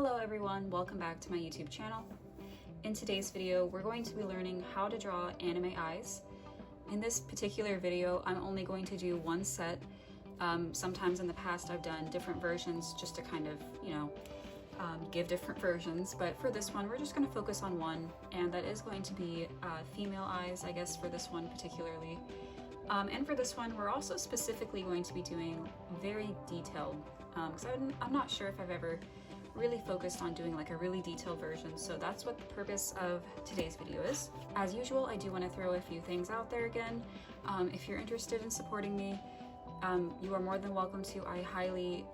Hello everyone, welcome back to my YouTube channel. In today's video, we're going to be learning how to draw anime eyes. In this particular video, I'm only going to do one set. Sometimes in the past I've done different versions just to kind of, give different versions, but for this one we're just going to focus on one, and that is going to be female eyes, I guess, for this one particularly. And for this one we're also specifically going to be doing very detailed, because I'm not sure if I've ever really focused on doing like a really detailed version, so that's what the purpose of today's video is. As usual, I do want to throw a few things out there again. If you're interested in supporting me, you are more than welcome to. I highly,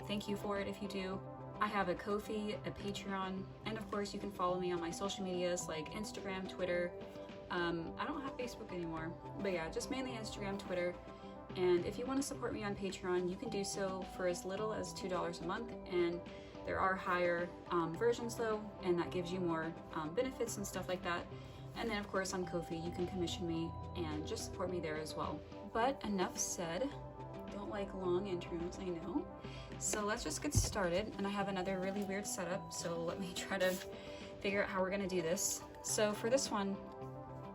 thank you for it if you do. I have a Ko-fi, a Patreon, and of course you can follow me on my social medias like Instagram, Twitter. I don't have Facebook anymore, but yeah, just mainly Instagram, Twitter. And if you want to support me on Patreon, you can do so for as little as $2 a month, and there are higher versions though, and that gives you more benefits and stuff like that. And then of course on Ko-fi you can commission me and just support me there as well. But enough said, don't like long intros, I know. So let's just get started, and I have another really weird setup, so let me try to figure out how we're going to do this. So for this one,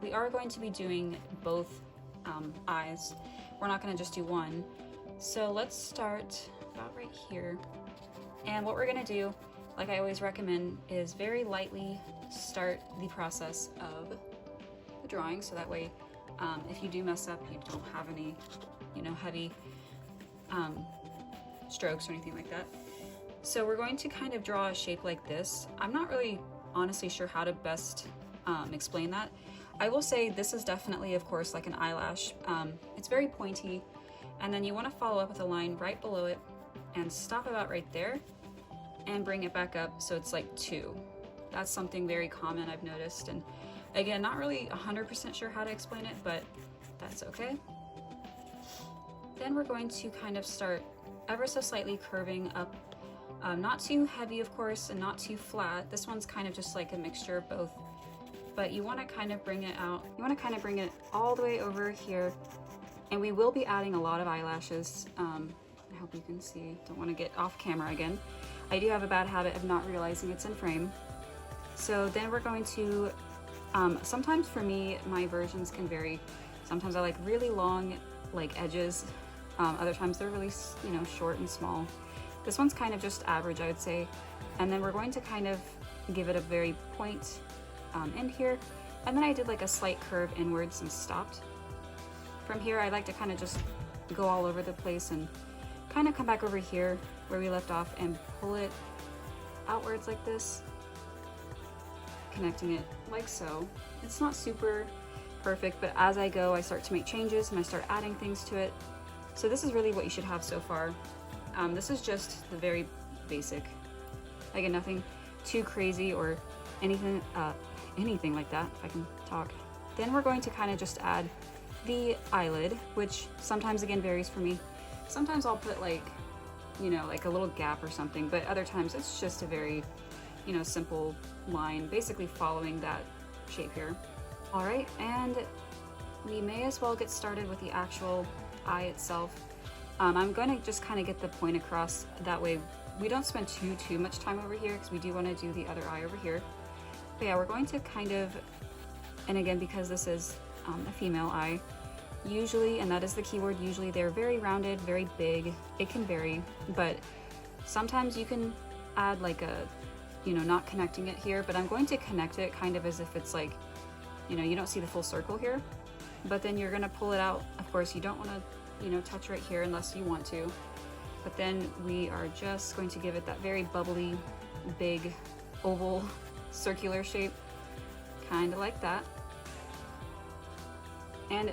we are going to be doing both eyes. We're not going to just do one. So let's start about right here. And what we're going to do, like I always recommend, is very lightly start the process of the drawing, so that way if you do mess up, you don't have any, heavy strokes or anything like that. So we're going to kind of draw a shape like this. I'm not really honestly sure how to best explain that. I will say this is definitely, of course, like an eyelash. It's very pointy, and then you want to follow up with a line right below it and stop about right there and bring it back up so it's like two. That's something very common I've noticed, and again, not really 100% sure how to explain it, but that's okay. Then we're going to kind of start ever so slightly curving up, not too heavy of course and not too flat. This one's kind of just like a mixture of both, but you want to kind of bring it out, you want to kind of bring it all the way over here, and we will be adding a lot of eyelashes. I hope you can see, don't want to get off camera again. I do have a bad habit of not realizing it's in frame. So then we're going to, sometimes for me, my versions can vary. Sometimes I like really long like edges, other times they're really, short and small. This one's kind of just average, I would say. And then we're going to kind of give it a very point end here. And then I did like a slight curve inwards and stopped. From here, I like to kind of just go all over the place and kind of come back over here where we left off and pull it outwards like this, connecting it like so. It's not super perfect, but as I go, I start to make changes and I start adding things to it. So this is really what you should have so far. This is just the very basic. Again, nothing too crazy or anything like that, if I can talk. Then we're going to kind of just add the eyelid, which sometimes again varies for me. Sometimes I'll put like, like a little gap or something, but other times it's just a very, simple line, basically following that shape here. All right, and we may as well get started with the actual eye itself. I'm going to just kind of get the point across, that way we don't spend too much time over here, because we do want to do the other eye over here. But yeah, we're going to kind of, and again, because this is a female eye, usually, and that is the keyword, usually they're very rounded, very big. It can vary, but sometimes you can add like a, not connecting it here, but I'm going to connect it kind of as if it's like, you don't see the full circle here, but then you're going to pull it out. Of course, you don't want to, touch right here unless you want to, but then we are just going to give it that very bubbly, big, oval, circular shape, kind of like that. And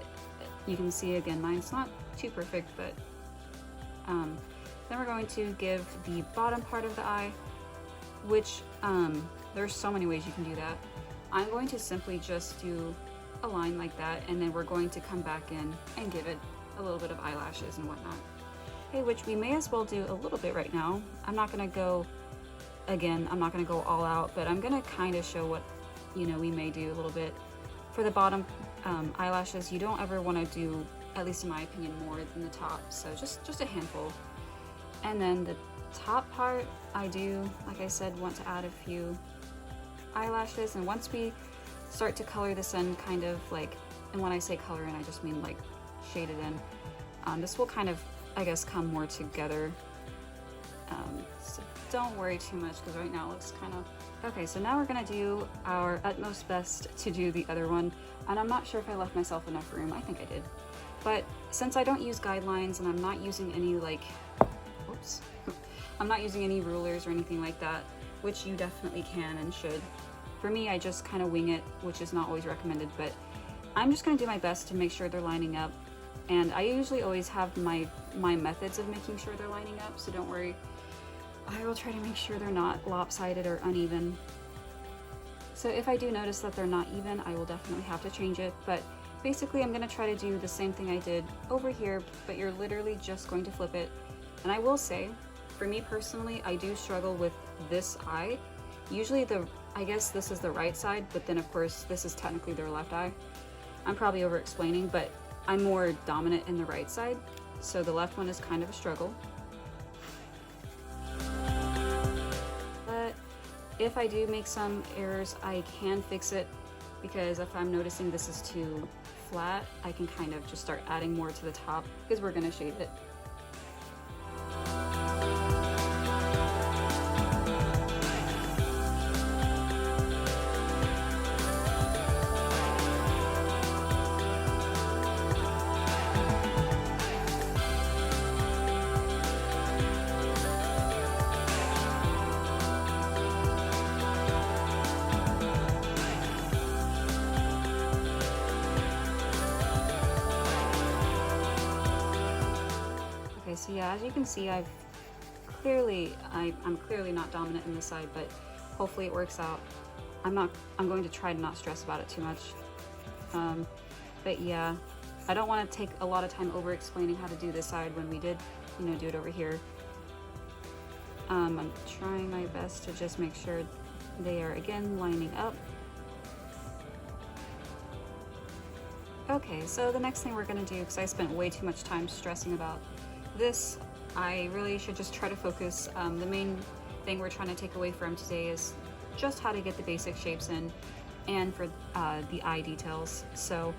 you can see again, mine's not too perfect, but then we're going to give the bottom part of the eye, which there's so many ways you can do that. I'm going to simply just do a line like that, and then we're going to come back in and give it a little bit of eyelashes and whatnot. Okay, which we may as well do a little bit right now. I'm not going to go, again, I'm not going to go all out, but I'm going to kind of show what, we may do a little bit. For the bottom eyelashes, you don't ever want to do, at least in my opinion, more than the top, so just a handful. And then the top part, I do, like I said, want to add a few eyelashes, and once we start to color this in, kind of like, and when I say color in, I just mean like shade it in, this will kind of, I guess, come more together. So don't worry too much, because right now it looks kind of... Okay, so now we're gonna do our utmost best to do the other one, and I'm not sure if I left myself enough room. I think I did. But since I don't use guidelines and I'm not using any like, whoops, I'm not using any rulers or anything like that, which you definitely can and should. For me, I just kind of wing it, which is not always recommended, but I'm just gonna do my best to make sure they're lining up. And I usually always have my methods of making sure they're lining up, so don't worry. I will try to make sure they're not lopsided or uneven. So if I do notice that they're not even, I will definitely have to change it, but basically I'm gonna try to do the same thing I did over here, but you're literally just going to flip it. And I will say, for me personally, I do struggle with this eye. Usually I guess this is the right side, but then of course this is technically their left eye. I'm probably over explaining, but I'm more dominant in the right side, so the left one is kind of a struggle. But if I do make some errors, I can fix it, because if I'm noticing this is too flat, I can kind of just start adding more to the top, because we're gonna shade it. So yeah, as you can see, I'm clearly not dominant in this side, but hopefully it works out. I'm going to try to not stress about it too much. But yeah, I don't want to take a lot of time over explaining how to do this side when we did, do it over here. I'm trying my best to just make sure they are again lining up. Okay, so the next thing we're gonna do, because I spent way too much time stressing about this, I really should just try to focus. The main thing we're trying to take away from today is just how to get the basic shapes in, and for the eye details. So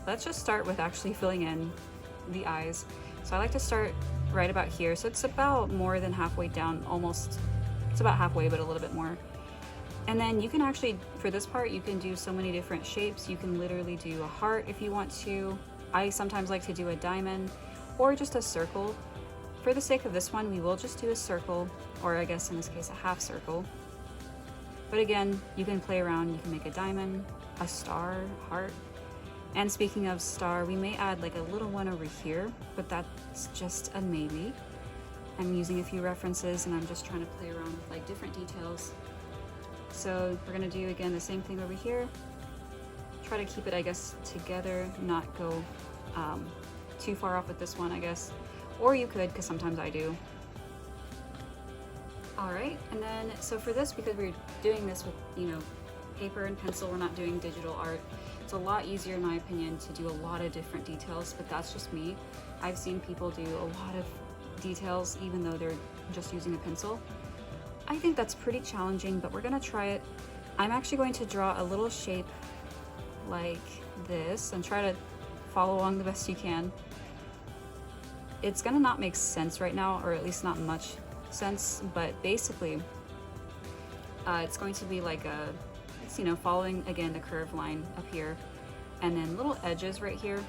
let's just start with actually filling in the eyes. So I like to start right about here. So it's about more than halfway down, almost, it's about halfway, but a little bit more. And then you can actually, for this part, you can do so many different shapes. You can literally do a heart if you want to. I sometimes like to do a diamond, or just a circle. For the sake of this one, we will just do a circle, or I guess in this case a half circle. But again, you can play around. You can make a diamond, a star, heart. And speaking of star, we may add like a little one over here, but that's just a maybe. I'm using a few references and I'm just trying to play around with like different details. So we're gonna do again the same thing over here. Try to keep it, I guess, together, not go too far off with this one, I guess. Or you could, because sometimes I do. All right, and then, so for this, because we're doing this with, paper and pencil, we're not doing digital art, it's a lot easier, in my opinion, to do a lot of different details, but that's just me. I've seen people do a lot of details, even though they're just using a pencil. I think that's pretty challenging, but we're gonna try it. I'm actually going to draw a little shape like this and try to follow along the best you can. It's gonna not make sense right now, or at least not much sense, but basically it's going to be like it's following again the curved line up here, and then little edges right here,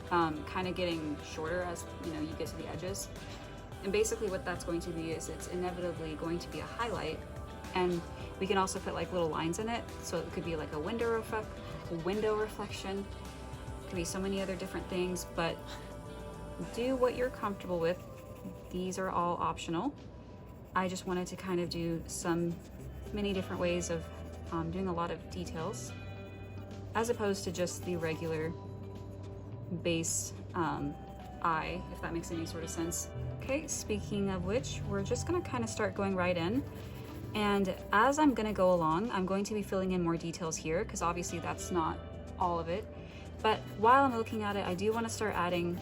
kind of getting shorter as you get to the edges. And basically what that's going to be is it's inevitably going to be a highlight, and we can also put like little lines in it, so it could be like a window reflection, it could be so many other different things, but do what you're comfortable with. These are all optional. I just wanted to kind of do many different ways of doing a lot of details, as opposed to just the regular base eye, if that makes any sort of sense. Okay, speaking of which, we're just gonna kind of start going right in. And as I'm gonna go along, I'm going to be filling in more details here, because obviously that's not all of it. But while I'm looking at it, I do want to start adding,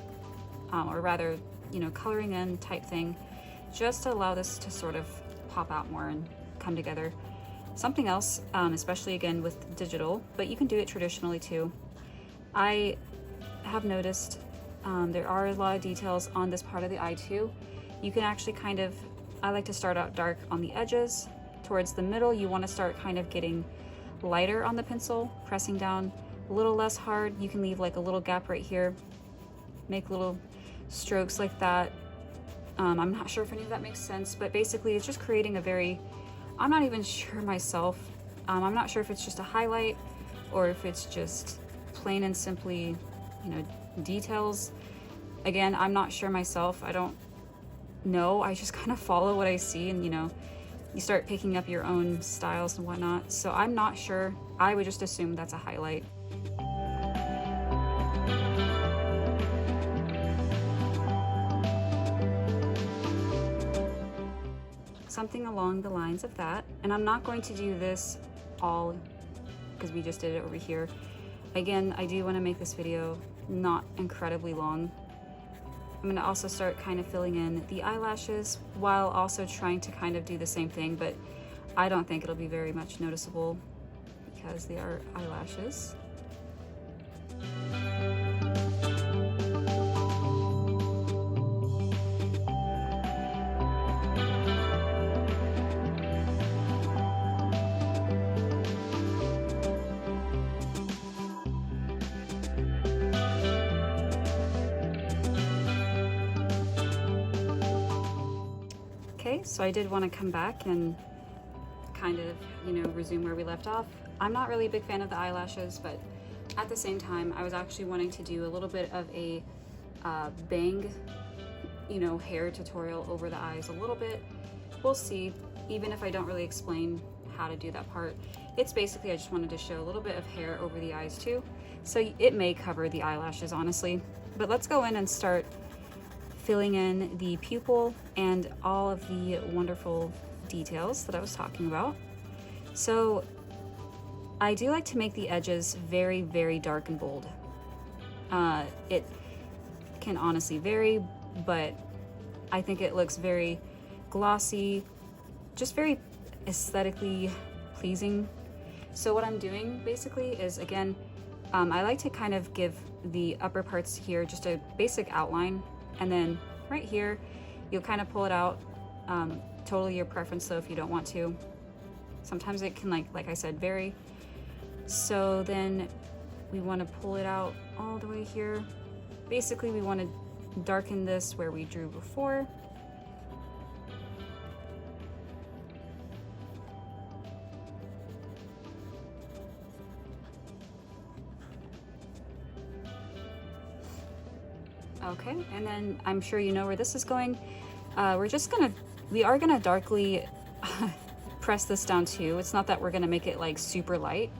or rather, coloring in type thing. just to allow this to sort of pop out more and come together. Something else, especially again with digital, but you can do it traditionally too. I have noticed there are a lot of details on this part of the eye too. You can actually kind of, I like to start out dark on the edges. Towards the middle, you want to start kind of getting lighter on the pencil, pressing down a little less hard. You can leave like a little gap right here, make little strokes like that. I'm not sure if any of that makes sense, but basically it's just creating a very, I'm not even sure myself. I'm not sure if it's just a highlight or if it's just plain and simply, you know, details. Again, I'm not sure myself. I don't know. I just kind of follow what I see, and you know, you start picking up your own styles and whatnot. So I'm not sure. I would just assume that's a highlight. Something along the lines of that. And I'm not going to do this all because we just did it over here. Again, I do want to make this video not incredibly long. I'm going to also start kind of filling in the eyelashes while also trying to kind of do the same thing, but I don't think it'll be very much noticeable because they are eyelashes. Okay, so I did want to come back and kind of, you know, resume where we left off. I'm not really a big fan of the eyelashes, but at the same time, I was actually wanting to do a little bit of a bang, you know, hair tutorial over the eyes a little bit. We'll see, even if I don't really explain how to do that part. It's basically, I just wanted to show a little bit of hair over the eyes too. So it may cover the eyelashes, honestly. But let's go in and start filling in the pupil and all of the wonderful details that I was talking about. So I do like to make the edges very, very dark and bold. It can honestly vary, but I think it looks very glossy, just very aesthetically pleasing. So what I'm doing basically is, again, I like to kind of give the upper parts here just a basic outline, and then right here you'll kind of pull it out. Totally your preference though if you don't want to. Sometimes it can, like I said, vary. So then we want to pull it out all the way here. Basically we want to darken this where we drew before. Okay, and then I'm sure you know where this is going. We are gonna darkly press this down too. It's not that we're gonna make it like super light.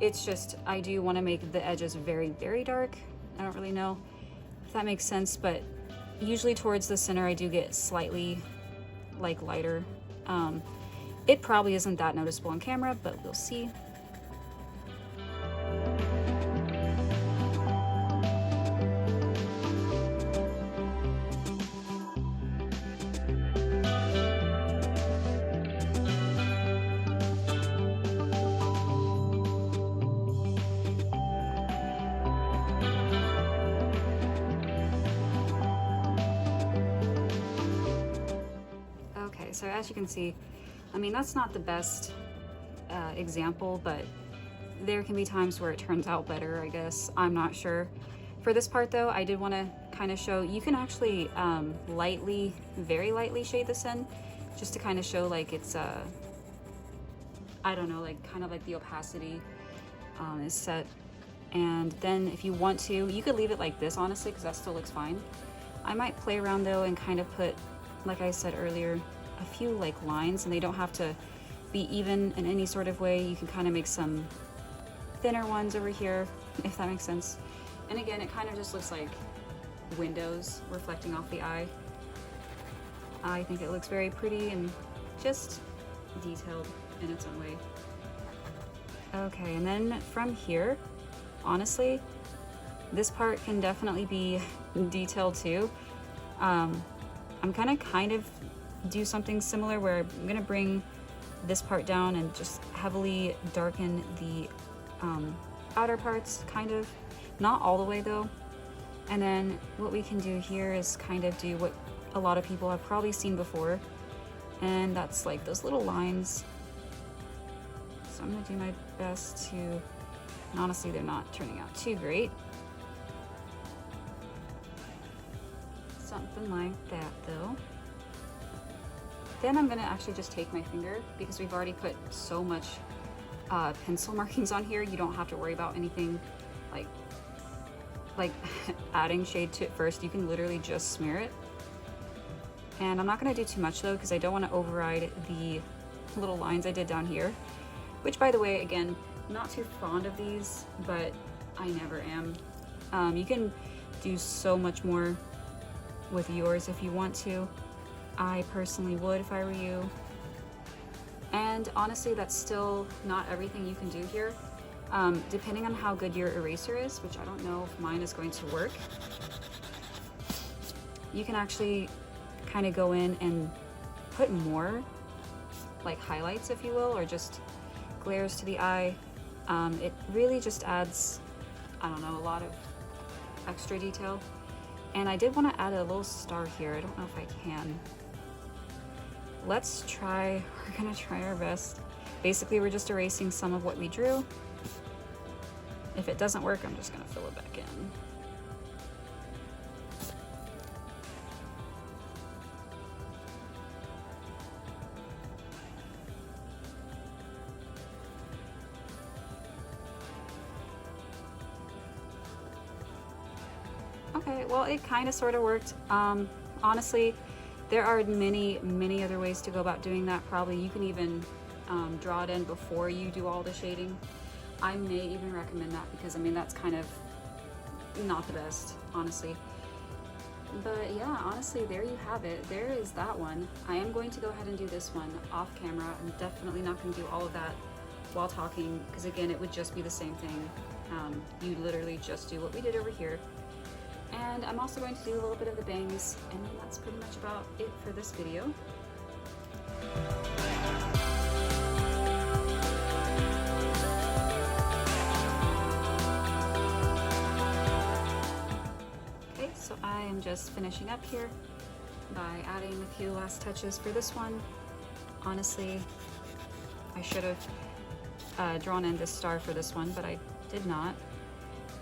It's just, I do wanna make the edges very, very dark. I don't really know if that makes sense, but usually towards the center I do get slightly like lighter. It probably isn't that noticeable on camera, but we'll see. So as you can see, I mean, that's not the best example, but there can be times where it turns out better, I guess. I'm not sure. For this part though, I did want to kind of show, you can actually lightly, very lightly shade this in, just to kind of show like it's, I don't know, like kind of like the opacity is set. And then if you want to, you could leave it like this, honestly, because that still looks fine. I might play around though and kind of put, like I said earlier, a few like lines, and they don't have to be even in any sort of way. You can kind of make some thinner ones over here, if that makes sense. And again, it kind of just looks like windows reflecting off the eye. I think it looks very pretty and just detailed in its own way. Okay, and then from here, honestly, this part can definitely be detailed too. I'm kind of do something similar where I'm gonna bring this part down and just heavily darken the outer parts, kind of. Not all the way though. And then what we can do here is kind of do what a lot of people have probably seen before, and that's like those little lines. So I'm gonna do my best to, and honestly they're not turning out too great. Something like that though. Then I'm gonna actually just take my finger, because we've already put so much pencil markings on here, you don't have to worry about anything like adding shade to it first. You can literally just smear it. And I'm not gonna do too much though, because I don't want to override the little lines I did down here, which by the way, again, not too fond of these, but I never am. You can do so much more with yours if you want to. I personally would if I were you. And honestly, that's still not everything you can do here. Depending on how good your eraser is, which I don't know if mine is going to work, you can actually kind of go in and put more like highlights, if you will, or just glares to the eye. It really just adds, I don't know, a lot of extra detail. And I did want to add a little star here. I don't know if I can. Let's try, we're gonna try our best. Basically, we're just erasing some of what we drew. If it doesn't work, I'm just gonna fill it back in. Okay, well, it kind of sort of worked. Honestly, there are many other ways to go about doing that. Probably you can even draw it in before you do all the shading. I may even recommend that, because I mean, that's kind of not the best, honestly. But yeah, honestly, there you have it. There is that one. I am going to go ahead and do this one off camera. I'm definitely not going to do all of that while talking, because again, it would just be the same thing. You literally just do what we did over here. And I'm also going to do a little bit of the bangs, and then that's pretty much about it for this video. Okay, so I am just finishing up here by adding a few last touches for this one. Honestly, I should have drawn in this star for this one, but I did not.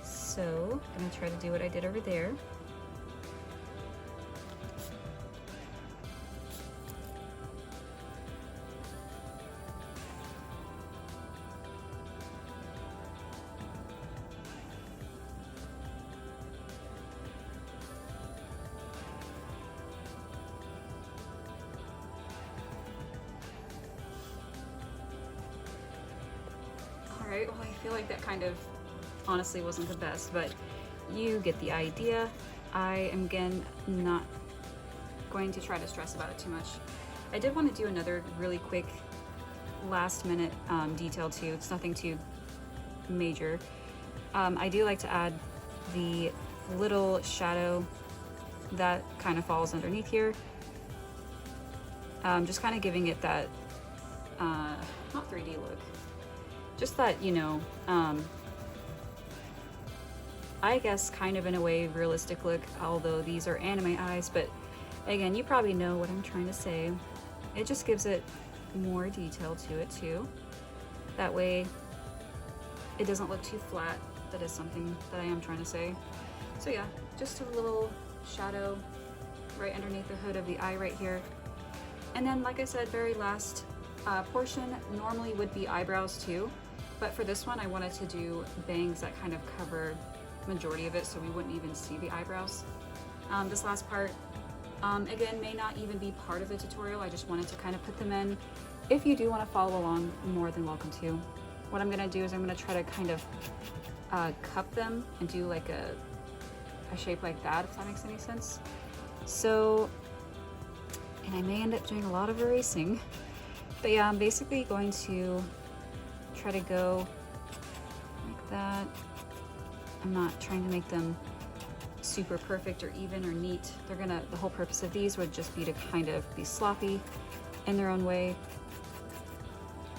So I'm gonna try to do what I did over there. All right, well, I feel like that kind of honestly wasn't the best, but you get the idea. I am again not going to try to stress about it too much. I did want to do another really quick last minute detail too. It's nothing too major. I do like to add the little shadow that kind of falls underneath here. Just kind of giving it that not 3D look, just that, you know, I guess kind of in a way realistic look, although these are anime eyes, but again, you probably know what I'm trying to say. It just gives it more detail to it too. That way it doesn't look too flat. That is something that I am trying to say. So yeah, just a little shadow right underneath the hood of the eye right here. And then, like I said, very last portion normally would be eyebrows too, but for this one I wanted to do bangs that kind of cover majority of it, so we wouldn't even see the eyebrows. This last part, again, may not even be part of the tutorial. I just wanted to kind of put them in. If you do want to follow along, more than welcome to. What I'm gonna do is I'm gonna try to kind of cup them and do like a shape like that, if that makes any sense. So, and I may end up doing a lot of erasing, but yeah, I'm basically going to try to go like that. I'm not trying to make them super perfect or even or neat. The whole purpose of these would just be to kind of be sloppy in their own way,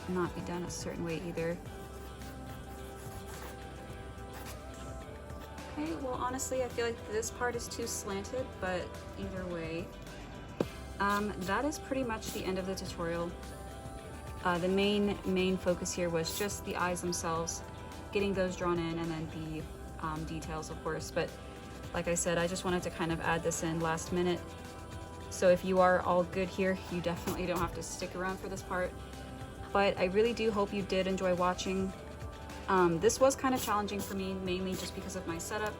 not be done a certain way either. Okay, well honestly I feel like this part is too slanted, but either way, that is pretty much the end of the tutorial. The main focus here was just the eyes themselves, getting those drawn in, and then the details of course. But like I said, I just wanted to kind of add this in last minute. So if you are all good here, you definitely don't have to stick around for this part. But I really do hope you did enjoy watching. This was kind of challenging for me, mainly just because of my setup.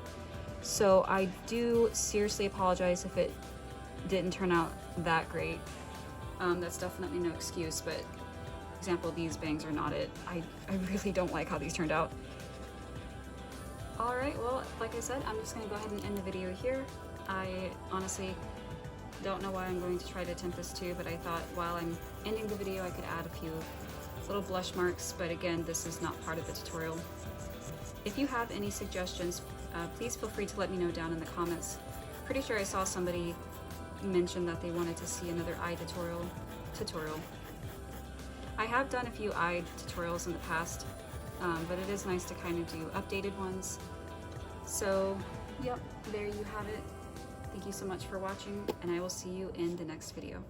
So I do seriously apologize if it didn't turn out that great. That's definitely no excuse, but example, these bangs are not it. I really don't like how these turned out. Alright, well, like I said, I'm just going to go ahead and end the video here. I honestly don't know why I'm going to try to attempt this too, but I thought while I'm ending the video I could add a few little blush marks, but again, this is not part of the tutorial. If you have any suggestions, please feel free to let me know down in the comments. Pretty sure I saw somebody mention that they wanted to see another eye tutorial. I have done a few eye tutorials in the past, but it is nice to kind of do updated ones. So, yep, there you have it. Thank you so much for watching, and I will see you in the next video.